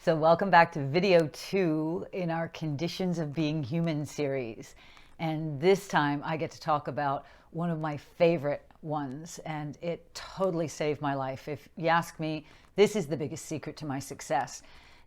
So welcome back to video 2 in our Conditions of Being Human series. And this time I get to talk about one of my favorite ones, and it totally saved my life. If you ask me, this is the biggest secret to my success.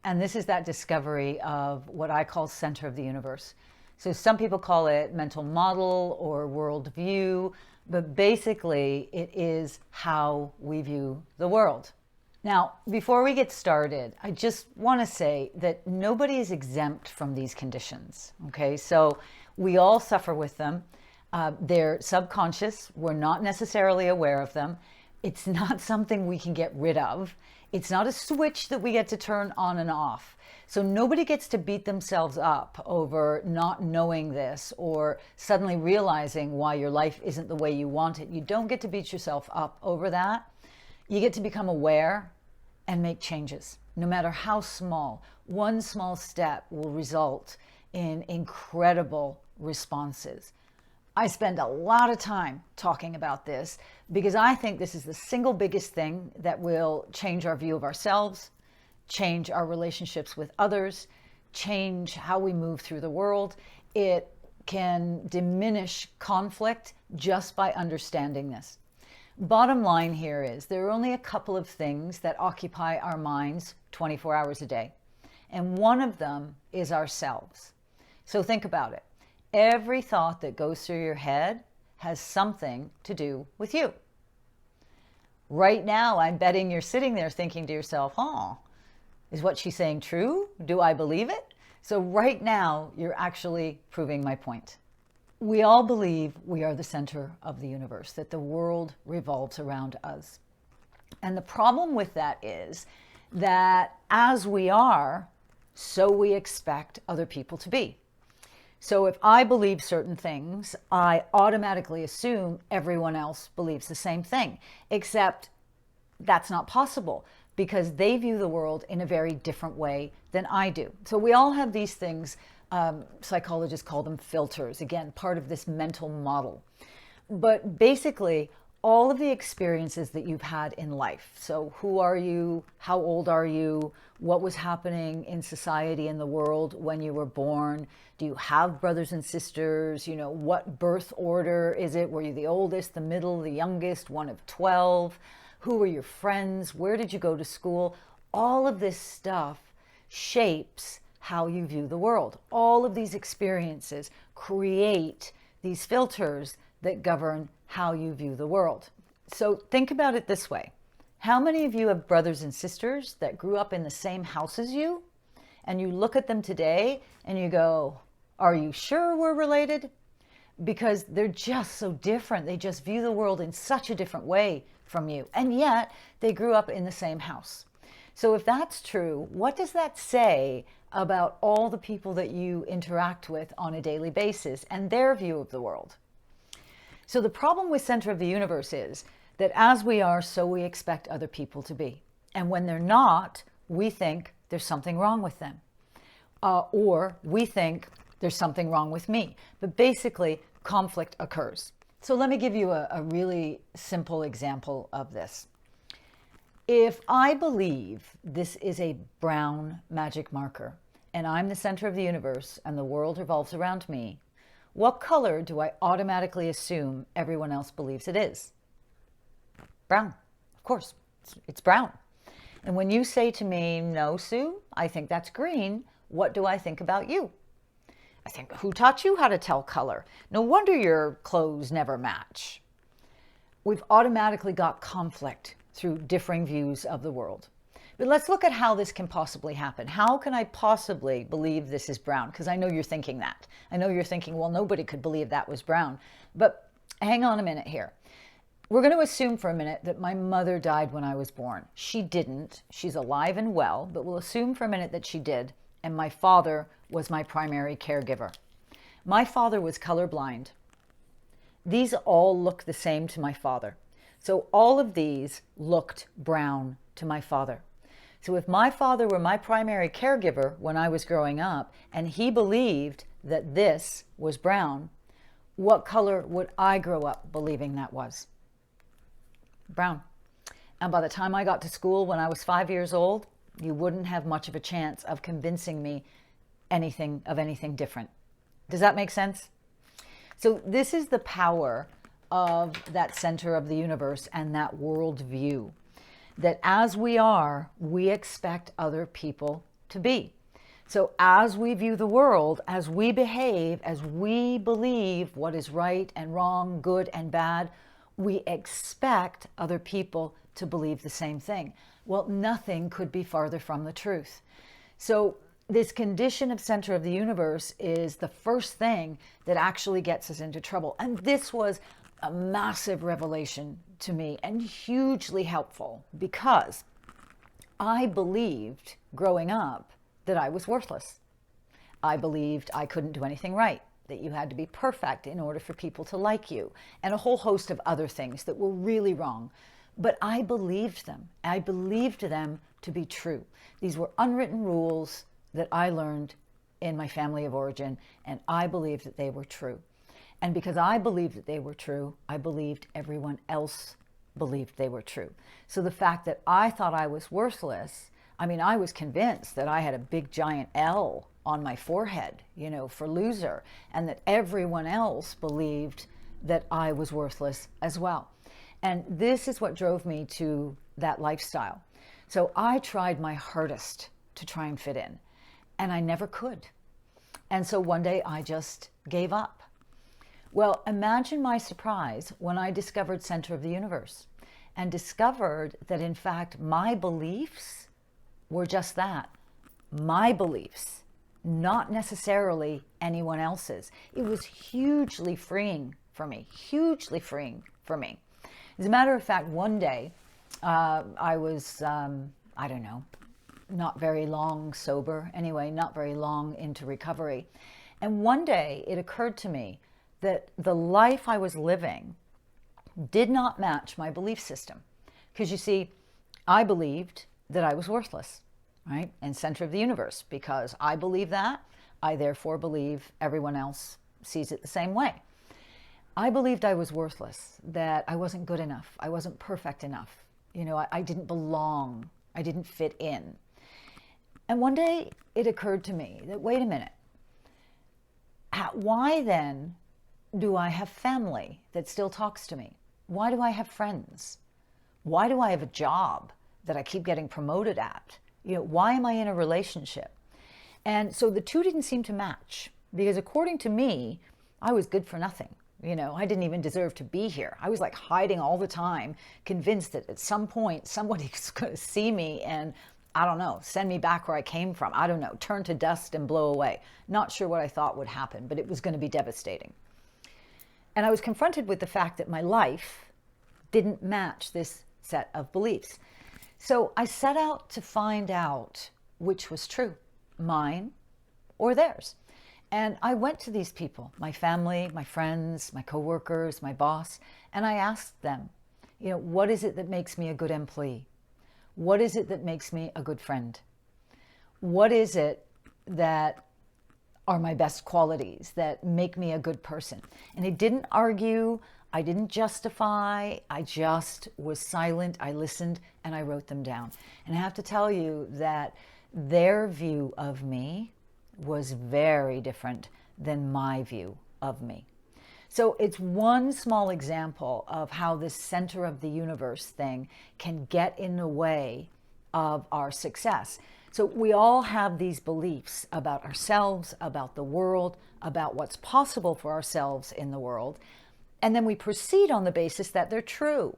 And this is that discovery of what I call center of the universe. So some people call it mental model or worldview, but basically it is how we view the world. Now, before we get started, I just want to say that nobody is exempt from these conditions, okay? So we all suffer with them. They're subconscious. We're not necessarily aware of them. It's not something we can get rid of. It's not a switch that we get to turn on and off. So nobody gets to beat themselves up over not knowing this or suddenly realizing why your life isn't the way you want it. You don't get to beat yourself up over that. You get to become aware and make changes, no matter how small. One small step will result in incredible responses. I spend a lot of time talking about this because I think this is the single biggest thing that will change our view of ourselves, change our relationships with others, change how we move through the world. It can diminish conflict just by understanding this. Bottom line here is there are only a couple of things that occupy our minds 24 hours a day. And one of them is ourselves. So think about it. Every thought that goes through your head has something to do with you. Right now, I'm betting you're sitting there thinking to yourself, oh, is what she's saying true? Do I believe it? So right now, you're actually proving my point. We all believe we are the center of the universe, that the world revolves around us. And the problem with that is that as we are, so we expect other people to be. So if I believe certain things, I automatically assume everyone else believes the same thing, except that's not possible because they view the world in a very different way than I do. So we all have these things. Psychologists call them filters, again, part of this mental model. But basically, all of the experiences that you've had in life. So who are you? How old are you? What was happening in society and the world when you were born? Do you have brothers and sisters? You know, what birth order is it? Were you the oldest, the middle, the youngest, one of 12? Who were your friends? Where did you go to school? All of this stuff shapes how you view the world. All of these experiences create these filters that govern how you view the world. So think about it this way. How many of you have brothers and sisters that grew up in the same house as you? And you look at them today and you go, are you sure we're related? Because they're just so different. They just view the world in such a different way from you. And yet they grew up in the same house. So if that's true, what does that say about all the people that you interact with on a daily basis and their view of the world? So the problem with center of the universe is that as we are, so we expect other people to be. And when they're not, we think there's something wrong with them. Or we think there's something wrong with me. But basically, conflict occurs. So let me give you a really simple example of this. If I believe this is a brown magic marker and I'm the center of the universe and the world revolves around me, what color do I automatically assume everyone else believes it is? Brown. Of course, it's brown. And when you say to me, no, Sue, I think that's green, what do I think about you? I think, who taught you how to tell color? No wonder your clothes never match. We've automatically got conflict through differing views of the world. But let's look at how this can possibly happen. How can I possibly believe this is brown? Because I know you're thinking that. I know you're thinking, well, nobody could believe that was brown. But hang on a minute here. We're going to assume for a minute that my mother died when I was born. She didn't. She's alive and well, but we'll assume for a minute that she did. And my father was my primary caregiver. My father was colorblind. These all look the same to my father. So all of these looked brown to my father. So if my father were my primary caregiver when I was growing up and he believed that this was brown, what color would I grow up believing that was? Brown. And by the time I got to school when I was 5 years old, You wouldn't have much of a chance of convincing me anything different. Does that make sense? So this is the power of that center of the universe and that worldview. That as we are, we expect other people to be. So as we view the world, as we behave, as we believe what is right and wrong, good and bad, we expect other people to believe the same thing. Well, nothing could be farther from the truth. So this condition of center of the universe is the first thing that actually gets us into trouble. And this was a massive revelation to me and hugely helpful, because I believed growing up that I was worthless. I believed I couldn't do anything right, that you had to be perfect in order for people to like you, and a whole host of other things that were really wrong. But I believed them. I believed them to be true. These were unwritten rules that I learned in my family of origin, and I believed that they were true. And because I believed that they were true, I believed everyone else believed they were true. So the fact that I thought I was worthless, I mean, I was convinced that I had a big giant L on my forehead, for loser, and that everyone else believed that I was worthless as well. And this is what drove me to that lifestyle. So I tried my hardest to try and fit in, and I never could. And so one day I just gave up. Well, imagine my surprise when I discovered Center of the Universe and discovered that, in fact, my beliefs were just that, my beliefs, not necessarily anyone else's. It was hugely freeing for me, hugely freeing for me. As a matter of fact, one day I was, I don't know, not very long sober, anyway, not very long into recovery. And one day it occurred to me that the life I was living did not match my belief system. Because you see, I believed that I was worthless, right? And center of the universe. Because I believe that, I therefore believe everyone else sees it the same way. I believed I was worthless, that I wasn't good enough, I wasn't perfect enough. I didn't belong, I didn't fit in. And one day it occurred to me that, wait a minute, why then do I have family that still talks to me? Why do I have friends? Why do I have a job that I keep getting promoted at? Why am I in a relationship? And so the two didn't seem to match, because according to me, I was good for nothing. I didn't even deserve to be here. I was like hiding all the time, convinced that at some point somebody's going to see me and, I don't know, send me back where I came from. I don't know, turn to dust and blow away. Not sure what I thought would happen, but it was going to be devastating. And I was confronted with the fact that my life didn't match this set of beliefs. So I set out to find out which was true, mine or theirs. And I went to these people, my family, my friends, my coworkers, my boss, and I asked them, what is it that makes me a good employee? What is it that makes me a good friend? What is it that are my best qualities that make me a good person? And I didn't argue, I didn't justify, I just was silent, I listened, and I wrote them down. And I have to tell you that their view of me was very different than my view of me. So it's one small example of how this center of the universe thing can get in the way of our success. So we all have these beliefs about ourselves, about the world, about what's possible for ourselves in the world. And then we proceed on the basis that they're true.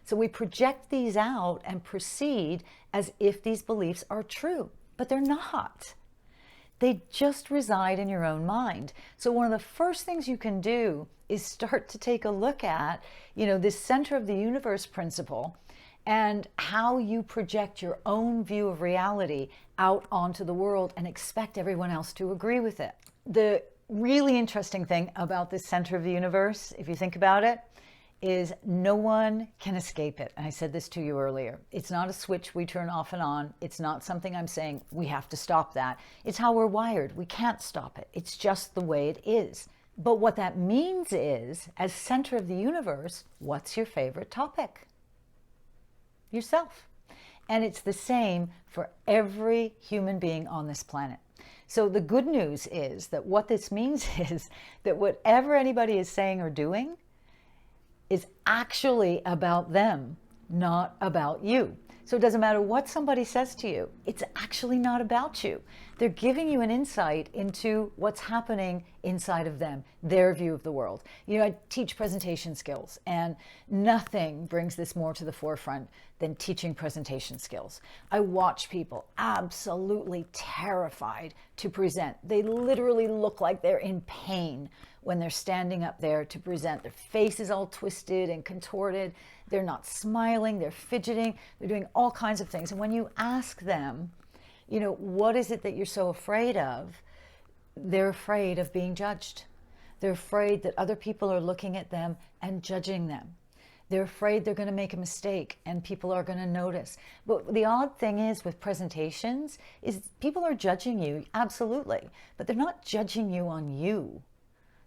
So we project these out and proceed as if these beliefs are true, but they're not. They just reside in your own mind. So one of the first things you can do is start to take a look at, this center of the universe principle and how you project your own view of reality out onto the world and expect everyone else to agree with it. The really interesting thing about this center of the universe, if you think about it, is no one can escape it. And I said this to you earlier. It's not a switch we turn off and on. It's not something I'm saying we have to stop that. It's how we're wired. We can't stop it. It's just the way it is. But what that means is, as center of the universe, what's your favorite topic? Yourself. And it's the same for every human being on this planet. So the good news is that what this means is that whatever anybody is saying or doing is actually about them, not about you. So it doesn't matter what somebody says to you, it's actually not about you. They're giving you an insight into what's happening inside of them, their view of the world. You know, I teach presentation skills, and nothing brings this more to the forefront than teaching presentation skills. I watch people absolutely terrified to present. They literally look like they're in pain when they're standing up there to present. Their face is all twisted and contorted. They're not smiling, they're fidgeting, they're doing all kinds of things. And when you ask them, you know, what is it that you're so afraid of? They're afraid of being judged. They're afraid that other people are looking at them and judging them. They're afraid they're going to make a mistake and people are going to notice. But the odd thing is with presentations is people are judging you, absolutely, but they're not judging you on you.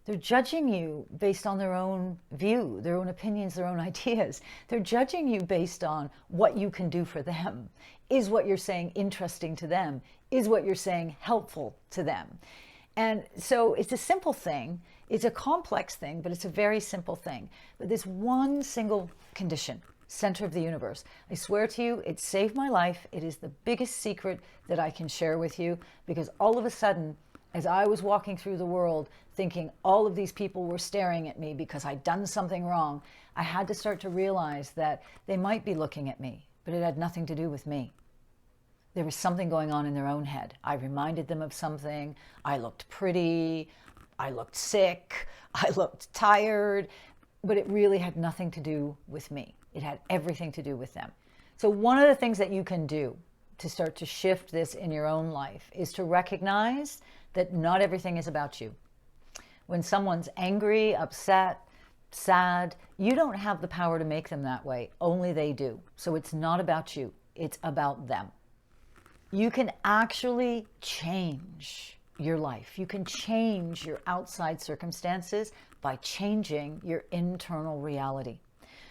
They're judging you based on their own view, their own opinions, their own ideas. They're judging you based on what you can do for them. Is what you're saying interesting to them? Is what you're saying helpful to them? And so it's a simple thing. It's a complex thing, but it's a very simple thing. But this one single condition, center of the universe, I swear to you, it saved my life. It is the biggest secret that I can share with you, because all of a sudden, as I was walking through the world thinking all of these people were staring at me because I'd done something wrong, I had to start to realize that they might be looking at me, but it had nothing to do with me. There was something going on in their own head. I reminded them of something. I looked pretty. I looked sick. I looked tired. But it really had nothing to do with me. It had everything to do with them. So one of the things that you can do to start to shift this in your own life is to recognize that not everything is about you. When someone's angry, upset, sad, you don't have the power to make them that way. Only they do. So it's not about you. It's about them. You can actually change your life. You can change your outside circumstances by changing your internal reality.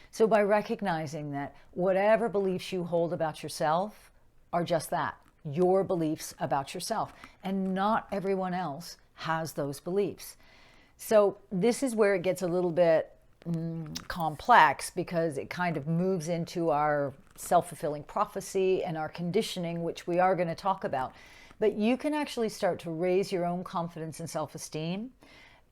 So by recognizing that whatever beliefs you hold about yourself are just that, your beliefs about yourself, and not everyone else has those beliefs. So this is where it gets a little bit complex, because it kind of moves into our self-fulfilling prophecy and our conditioning, which we are going to talk about. But you can actually start to raise your own confidence and self-esteem.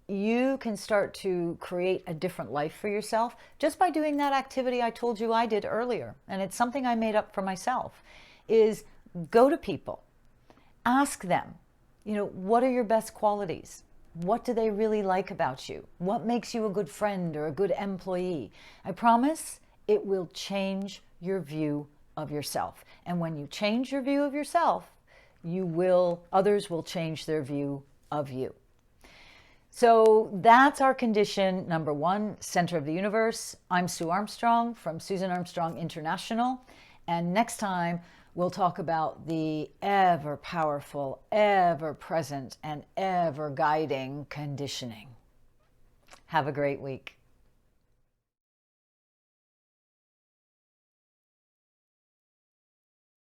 You can start to create a different life for yourself just by doing that activity I told you I did earlier. And it's something I made up for myself, is go to people, ask them, you know, what are your best qualities? What do they really like about you? What makes you a good friend or a good employee? I promise it will change your view of yourself. And when you change your view of yourself, others will change their view of you. So that's our condition number one, center of the universe. I'm Sue Armstrong from Susan Armstrong International. And next time, we'll talk about the ever powerful, ever present, and ever guiding conditioning. Have a great week.